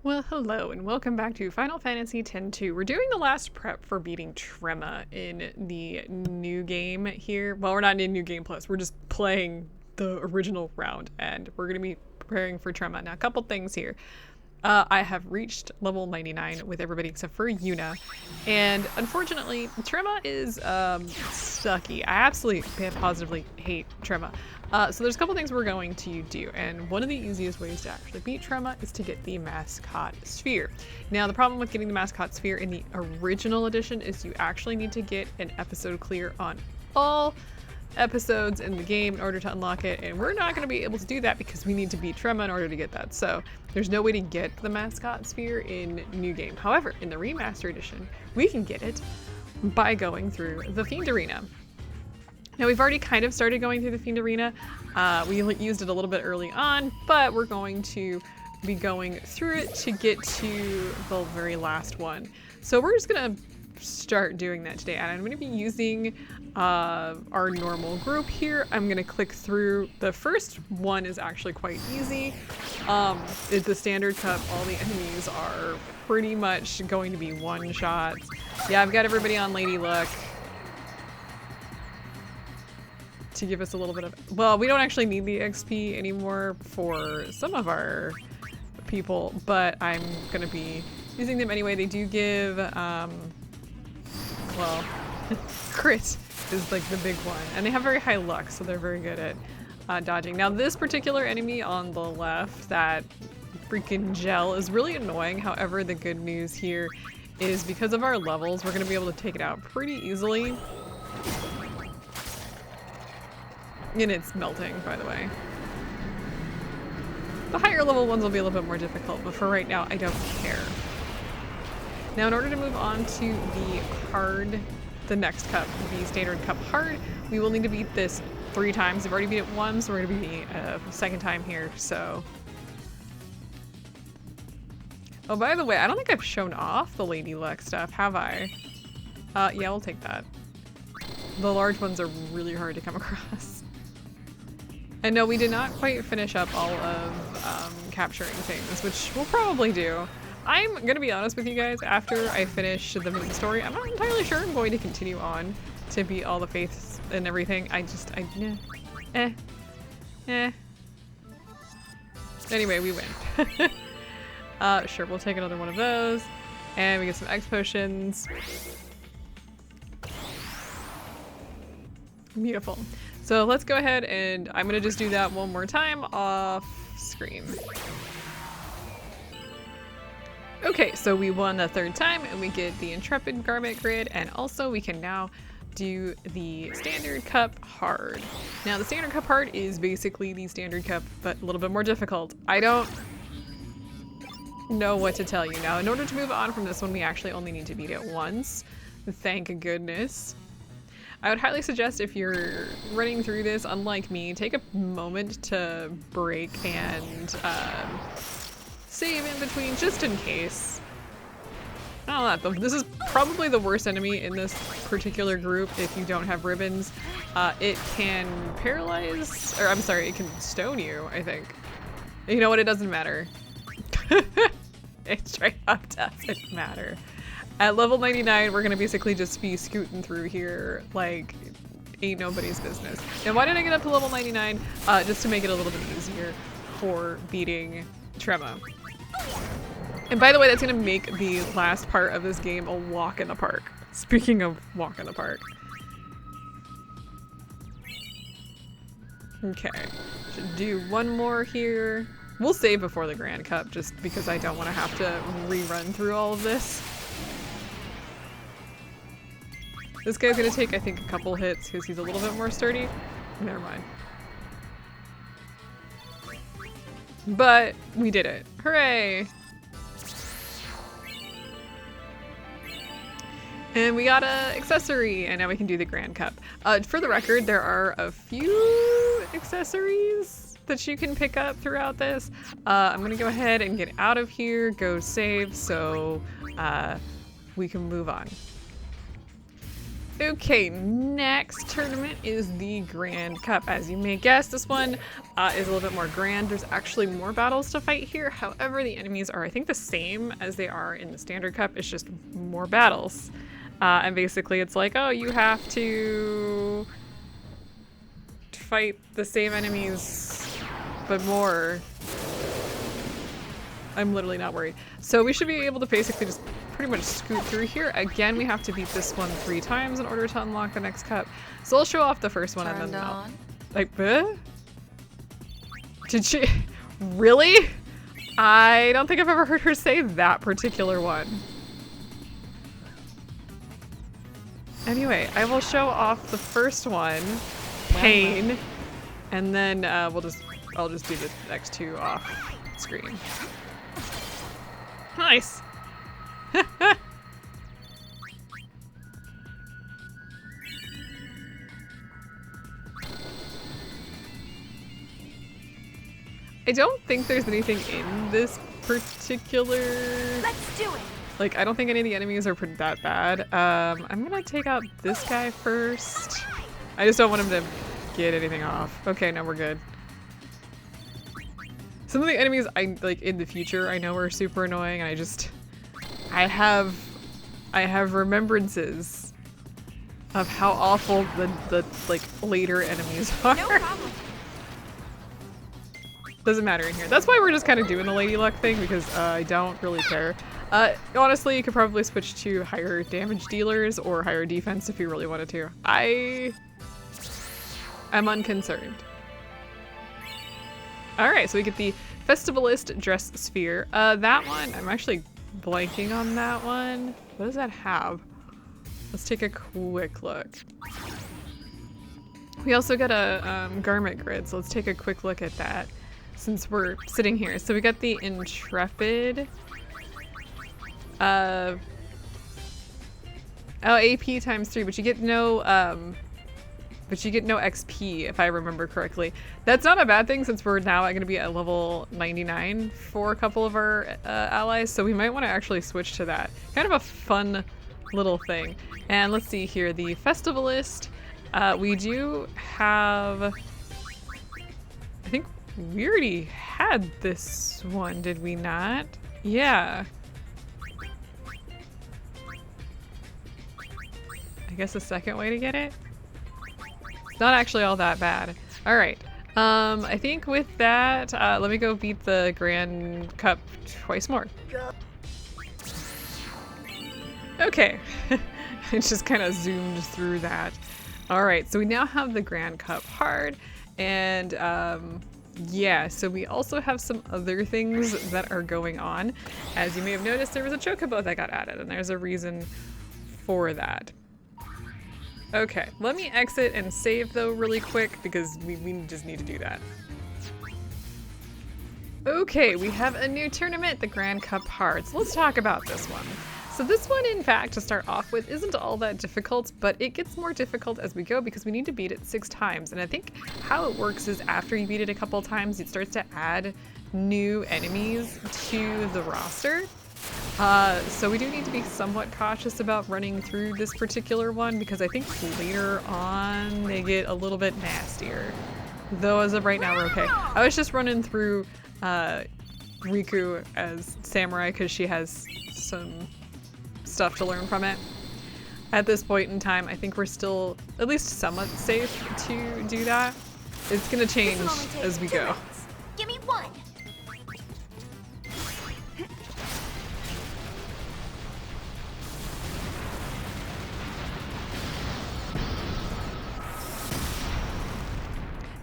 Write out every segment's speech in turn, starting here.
Well, hello and welcome back to Final Fantasy X-2. We're doing the last prep for beating Trema in the new game here. Well, we're not in New Game Plus. We're just playing the original round, and we're going to be preparing for Trema. Now, a couple things here. I have reached level 99 with everybody except for Yuna, and unfortunately, Trema is sucky. I absolutely positively hate Trema. So there's a couple things we're going to do, and one of the easiest ways to actually beat Trema is to get the mascot sphere. Now, the problem with getting the mascot sphere in the original edition is you actually need to get an episode clear on all episodes in the game in order to unlock it, and we're not going to be able to do that because we need to beat Trema in order to get that. So there's no way to get the mascot sphere in New Game. However, in the Remaster edition, we can get it by going through the Fiend Arena. Now, we've already kind of started going through the Fiend Arena. We used it a little bit early on, but we're going to be going through it to get to the very last one. So we're just going to start doing that today, and I'm going to be using our normal group here. I'm going to click through. The first one is actually quite easy. It's the standard cup. All the enemies are pretty much going to be one shots. Yeah, I've got everybody on Lady Luck to give us a little bit of, well, we don't actually need the XP anymore for some of our people, but I'm gonna be using them anyway. They do give, well, crit is like the big one, and they have very high luck, so they're very good at dodging. Now, this particular enemy on the left, that freaking gel, is really annoying. However, the good news here is because of our levels, we're gonna be able to take it out pretty easily. And it's melting, by the way. The higher level ones will be a little bit more difficult, but for right now, I don't care. Now, in order to move on to the hard, the next cup, the standard cup hard, we will need to beat this 3 times. We've already beat it once, so we're gonna be a second time here, so. Oh, by the way, I don't think I've shown off the Lady Luck stuff, have I? Yeah, we'll take that. The large ones are really hard to come across. And no, we did not quite finish up all of capturing things, which we'll probably do. I'm gonna be honest with you guys, after I finish the main story, I'm not entirely sure I'm going to continue on to beat all the faiths and everything. Anyway, we win. Sure, we'll take another one of those. And we get some X potions. Beautiful. So let's go ahead, and I'm gonna just do that one more time off screen. Okay, so we won the 3rd time, and we get the Intrepid Garment Grid, and also we can now do the Standard Cup Hard. Now, the Standard Cup Hard is basically the Standard Cup, but a little bit more difficult. I don't know what to tell you. Now, in order to move on from this one, we actually only need to beat it once. Thank goodness. I would highly suggest, if you're running through this, unlike me, take a moment to break and save in between, just in case. I don't know, this is probably the worst enemy in this particular group if you don't have ribbons. It can paralyze, or I'm sorry, it can stone you, I think. You know what, it doesn't matter. It straight up doesn't matter. At level 99, we're gonna basically just be scooting through here like ain't nobody's business. And why did I get up to level 99? Just to make it a little bit easier for beating Trema. And by the way, that's gonna make the last part of this game a walk in the park. Speaking of walk in the park. Okay, should do one more here. We'll save before the Grand Cup just because I don't want to have to rerun through all of this. This guy's gonna take, I think, a couple hits because he's a little bit more sturdy. Never mind. But we did it. Hooray! And we got an accessory, and now we can do the Grand Cup. For the record, there are a few accessories that you can pick up throughout this. I'm gonna go ahead and get out of here, go save, so we can move on. Okay, next tournament is the Grand Cup. As you may guess, this one is a little bit more grand. There's actually more battles to fight here. However, the enemies are, I think, the same as they are in the Standard Cup. It's just more battles. And basically it's like, oh, you have to fight the same enemies, but more. I'm literally not worried. So we should be able to basically just pretty much scoot through here. Again, we have to beat this one 3 times in order to unlock the next cup. So I'll show off the first one and then I'll... Like, Did she... Really? I don't think I've ever heard her say that particular one. Anyway, I will show off the first one, Pain, and then I'll just do the X-2 off screen. Nice. I don't think there's anything in this particular... Let's do it! Like, I don't think any of the enemies are that bad. I'm gonna take out this guy first. I just don't want him to get anything off. Okay, now we're good. Some of the enemies I like in the future I know are super annoying, and I have remembrances of how awful the like later enemies are. No problem. Doesn't matter in here. That's why we're just kind of doing the Lady Luck thing, because I don't really care. Honestly, you could probably switch to higher damage dealers or higher defense if you really wanted to. I am unconcerned. Alright, so we get the Festivalist Dress Sphere. That one, I'm actually blanking on that one. What does that have? Let's take a quick look. We also got a garment grid, so let's take a quick look at that since we're sitting here. So we got the Intrepid. Oh, AP times 3, but you get no XP if I remember correctly. That's not a bad thing since we're now going to be at level 99 for a couple of our allies, so we might want to actually switch to that. Kind of a fun little thing. And let's see here, the Festivalist. We do have... I think we already had this one, did we not? Yeah. I guess a second way to get it? It's not actually all that bad. All right. I think with that, let me go beat the Grand Cup twice more. Okay. It just kind of zoomed through that. All right, so we now have the Grand Cup hard, and yeah, so we also have some other things that are going on. As you may have noticed, there was a chocobo that got added, and there's a reason for that. Okay, let me exit and save though really quick because we just need to do that. Okay, we have a new tournament, the Grand Cup Hard. So let's talk about this one. So this one, in fact, to start off with, isn't all that difficult, but it gets more difficult as we go because we need to beat it 6 times. And I think how it works is after you beat it a couple times, it starts to add new enemies to the roster. So we do need to be somewhat cautious about running through this particular one because I think later on they get a little bit nastier. Though as of right now we're okay. I was just running through Riku as Samurai because she has some stuff to learn from it. At this point in time, I think we're still at least somewhat safe to do that. It's gonna change as we go. Give me 1.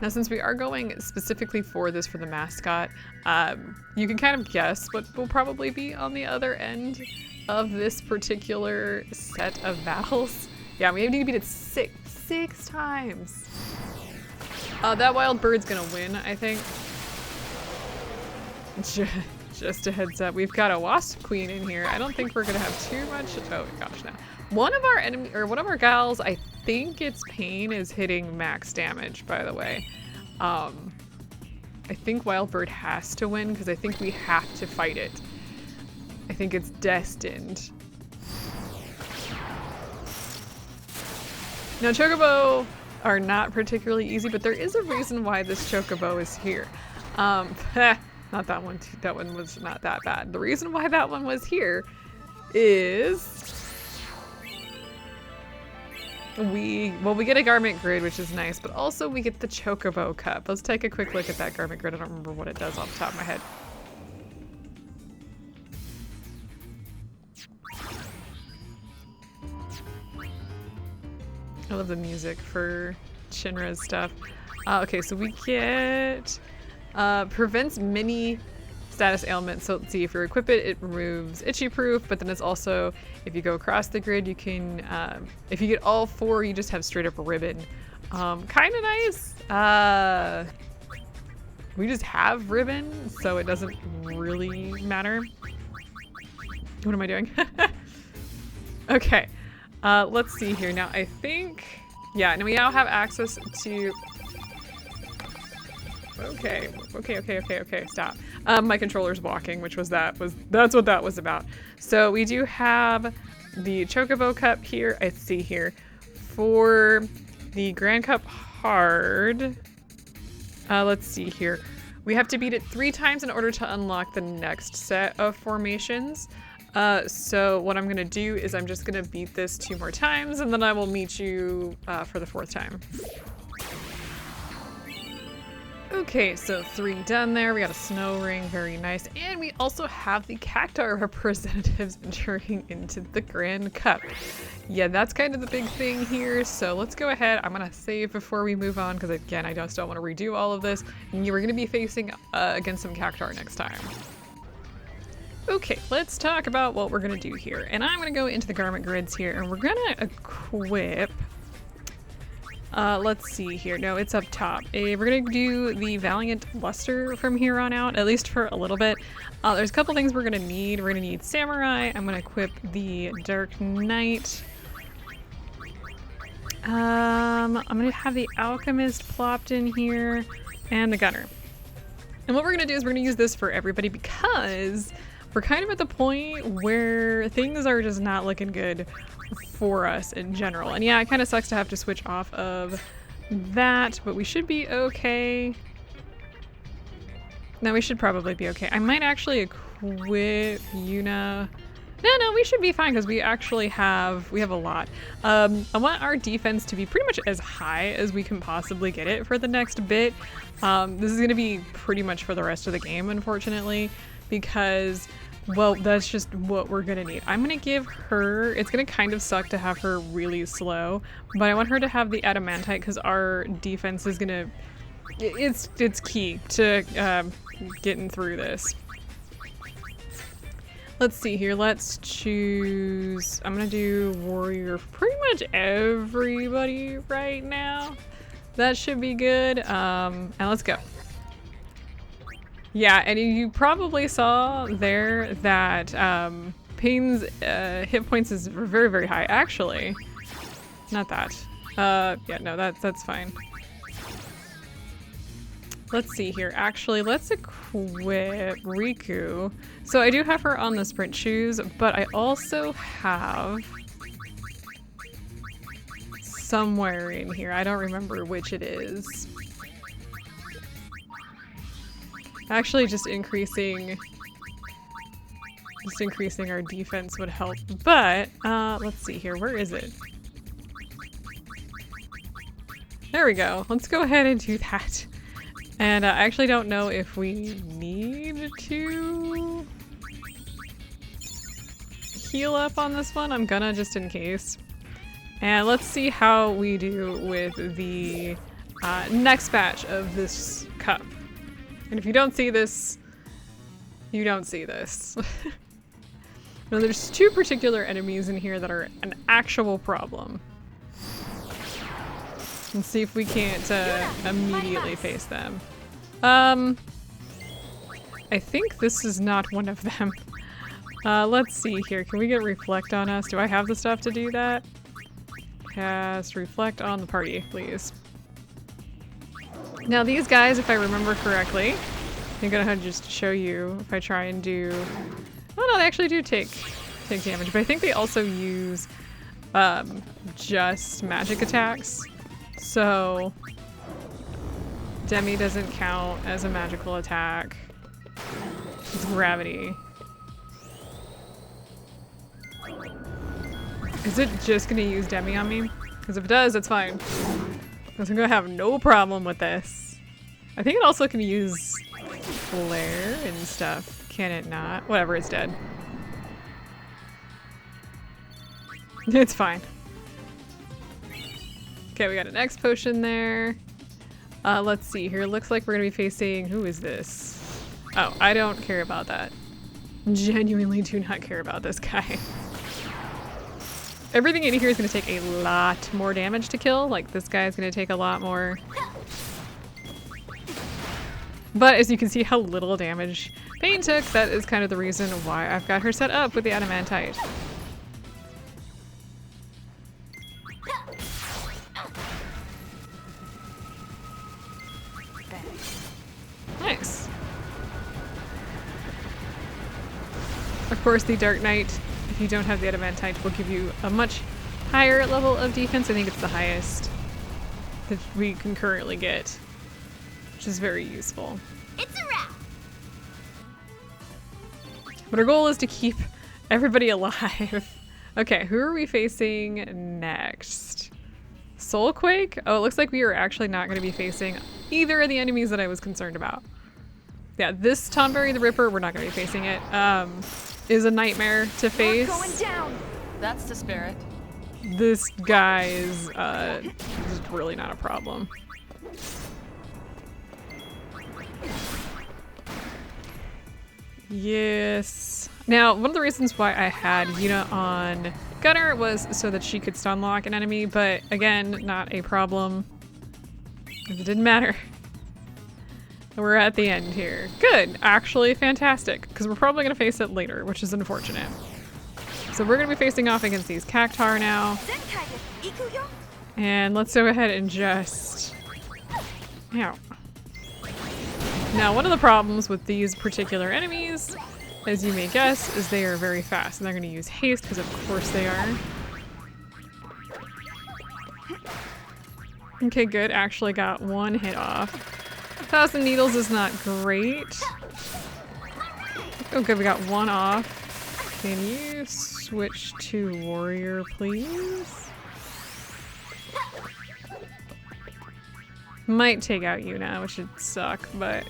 Now, since we are going specifically for this for the mascot, you can kind of guess what will probably be on the other end of this particular set of battles. Yeah, we need to beat it six times. That wild bird's gonna win, I think. Just a heads up, we've got a wasp queen in here. I don't think we're gonna have too much. Oh gosh, no. One of our gals, I think its pain is hitting max damage, by the way. I think Wildbird has to win because I think we have to fight it. I think it's destined. Now, chocobo are not particularly easy, but there is a reason why this chocobo is here. Not that one. That one was not that bad. The reason why that one was here is we get a garment grid, which is nice, but also we get the chocobo cup. Let's take a quick look at that garment grid. I don't remember what it does off the top of my head. I love the music for Shinra's stuff. Okay, so we get prevents many status ailments. So let's see, if you equip it, it removes itchy proof, but then it's also, if you go across the grid, you can, if you get all 4, you just have straight up ribbon. Kind of nice. We just have ribbon, so it doesn't really matter. What am I doing? Okay, let's see here. Now I think, yeah, now we now have access to, okay, stop. My controller's walking, that's what that was about. So we do have the Chocobo Cup here, I see here. For the Grand Cup Hard, let's see here. We have to beat it 3 times in order to unlock the next set of formations. So what I'm gonna do is I'm just gonna beat this 2 more times, and then I will meet you for the 4th time. Okay, so 3 done there. We got a snow ring, very nice. And we also have the cacti representatives entering into the Grand Cup. Yeah, that's kind of the big thing here. So let's go ahead. I'm gonna save before we move on, because again, I just don't want to redo all of this. And you are gonna be facing against some cacti next time. Okay, let's talk about what we're gonna do here. And I'm gonna go into the garment grids here, and we're gonna equip, let's see here. No, it's up top. We're gonna do the Valiant Luster from here on out, at least for a little bit. There's a couple things we're gonna need. We're gonna need Samurai. I'm gonna equip the Dark Knight. I'm gonna have the Alchemist plopped in here, and the Gunner. And what we're gonna do is we're gonna use this for everybody, because we're kind of at the point where things are just not looking good for us in general. And yeah, it kind of sucks to have to switch off of that, but we should be okay. No, we should probably be okay. I might actually equip Yuna. No, we should be fine, because we actually have a lot. I want our defense to be pretty much as high as we can possibly get it for the next bit. This is going to be pretty much for the rest of the game, unfortunately, because, well, that's just what we're gonna need. I'm gonna give her, it's gonna kind of suck to have her really slow, but I want her to have the adamantite, because our defense is gonna, it's key to getting through this. Let's see here, let's choose, I'm gonna do warrior for pretty much everybody right now. That should be good, and let's go. Yeah, and you probably saw there that Payne's hit points is very, very high. Actually, not that. Yeah, no, that's fine. Let's see here. Actually, let's equip Riku. So I do have her on the sprint shoes, but I also have somewhere in here. I don't remember which it is. Actually, just increasing our defense would help. But let's see here. Where is it? There we go. Let's go ahead and do that. And I actually don't know if we need to heal up on this one. I'm gonna, just in case. And let's see how we do with the next batch of this cup. And if you don't see this, you don't see this. Now, there's 2 particular enemies in here that are an actual problem. Let's see if we can't immediately face them. I think this is not one of them. Let's see here. Can we get reflect on us? Do I have the stuff to do that? Cast reflect on the party, please. Now these guys, if I remember correctly, I'm gonna just show you if I try and do, oh no, they actually do take damage, but I think they also use just magic attacks. So Demi doesn't count as a magical attack. It's gravity. Is it just gonna use Demi on me? Because if it does, it's fine. Because I'm gonna have no problem with this. I think it also can use flare and stuff. Can it not? Whatever, it's dead. It's fine. Okay, we got an X potion there. Let's see here. Looks like we're gonna be facing, who is this? Oh, I don't care about that. Genuinely do not care about this guy. Everything in here is gonna take a lot more damage to kill. Like, this guy is gonna take a lot more. But as you can see how little damage Pain took, that is kind of the reason why I've got her set up with the adamantite. Nice. Of course, the Dark Knight, if you don't have the adamantite, will give you a much higher level of defense. I think it's the highest that we can currently get, which is very useful. It's a wrap. But our goal is to keep everybody alive. Okay, who are we facing next? Soulquake? Oh, it looks like we are actually not going to be facing either of the enemies that I was concerned about. Yeah, this Tonberry the Ripper, we're not going to be facing it. Is a nightmare to face. Going down. That's the spirit. This guy is just really not a problem. Yes. Now, one of the reasons why I had Yuna on Gunner was so that she could stun lock an enemy, but again, not a problem. Because it didn't matter. We're at the end here. Good. Actually fantastic. Because we're probably going to face it later, which is unfortunate. So we're going to be facing off against these Cactar now. And let's go ahead and just... Ow. Now, one of the problems with these particular enemies, as you may guess, is they are very fast. And they're going to use haste, because of course they are. Okay, good. Actually got one hit off. 1,000 needles is not great. Okay, we got one off. Can you switch to warrior, please? Might take out Yuna, which would suck, but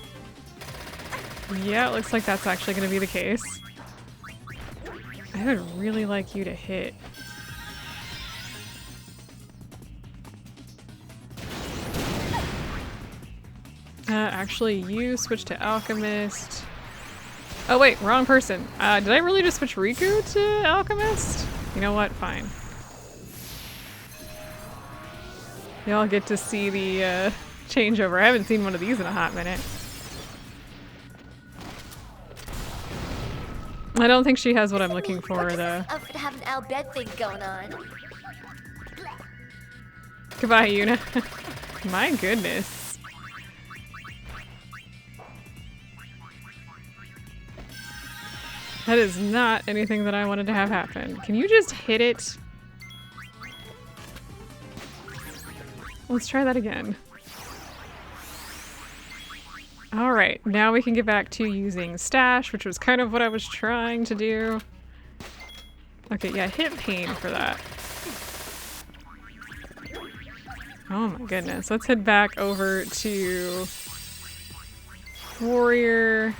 yeah, it looks like that's actually going to be the case. I would really like you to hit. Actually, you switch to Alchemist. Oh wait, wrong person. Did I really just switch Riku to Alchemist? You know what? Fine. Y'all get to see the changeover. I haven't seen one of these in a hot minute. I don't think she has what I'm looking for, though. Have an Albed thing going on. Goodbye, Yuna. My goodness. That is not anything that I wanted to have happen. Can you just hit it? Let's try that again. Alright, now we can get back to using Stash, which was kind of what I was trying to do. Okay, yeah, hit Pain for that. Oh my goodness. Let's head back over to Warrior.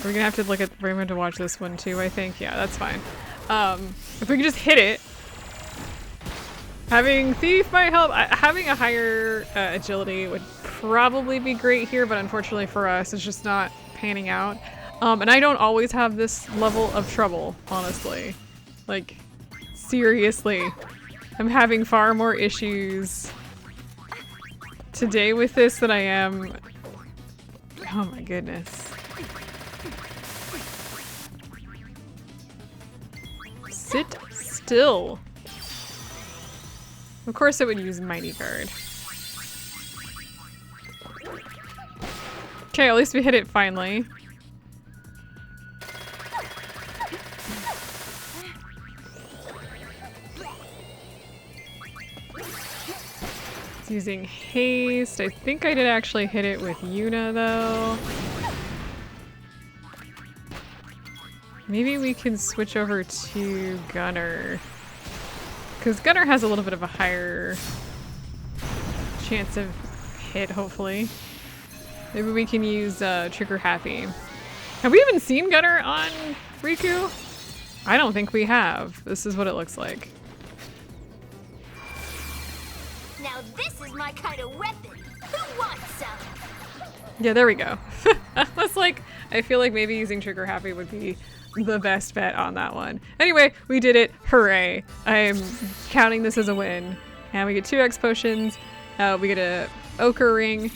We're gonna have to look at Raymond to watch this one too, I think. Yeah, that's fine. If we can just hit it. Having Thief might help. Having a higher agility would probably be great here, but unfortunately for us, it's just not panning out. And I don't always have this level of trouble, honestly. Like, seriously. I'm having far more issues today with this than I am... Oh my goodness. Sit still. Of course it would use Mighty Guard. Okay, at least we hit it finally. Using haste. I think I did actually hit it with Yuna though. Maybe we can switch over to Gunner. Because Gunner has a little bit of a higher chance of hit, hopefully. Maybe we can use Trigger Happy. Have we even seen Gunner on Riku? I don't think we have. This is what it looks like. Now this is my kind of weapon. Who wants some? Yeah, there we go. I feel like maybe using Trigger Happy would be the best bet on that one. Anyway, we did it. Hooray. I'm counting this as a win. And we get 2 X potions. We get a ochre ring.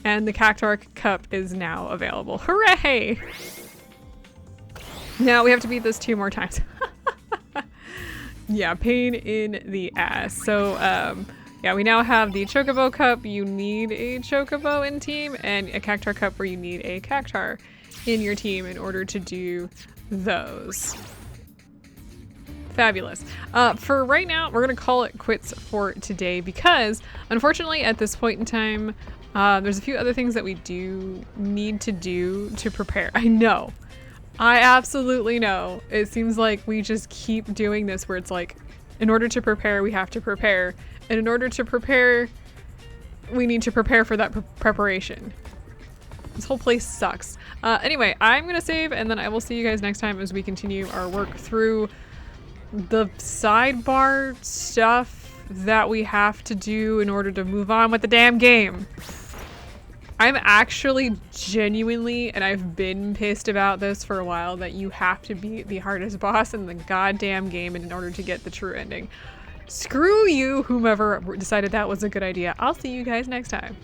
And the Cactuar cup is now available. Hooray! Now we have to beat this 2 more times. Yeah, pain in the ass. So, yeah, we now have the Chocobo Cup. You need a Chocobo in team, and a Cactuar Cup where you need a Cactuar in your team in order to do those. Fabulous. For right now, we're going to call it quits for today because, unfortunately, at this point in time, there's a few other things that we do need to do to prepare. I know. I absolutely know. It seems like we just keep doing this where it's like, in order to prepare, we have to prepare. And in order to prepare, we need to prepare for that preparation. This whole place sucks. Anyway, I'm going to save and then I will see you guys next time as we continue our work through the sidebar stuff that we have to do in order to move on with the damn game. I'm actually genuinely, and I've been pissed about this for a while, that you have to beat the hardest boss in the goddamn game in order to get the true ending. Screw you, whomever decided that was a good idea. I'll see you guys next time.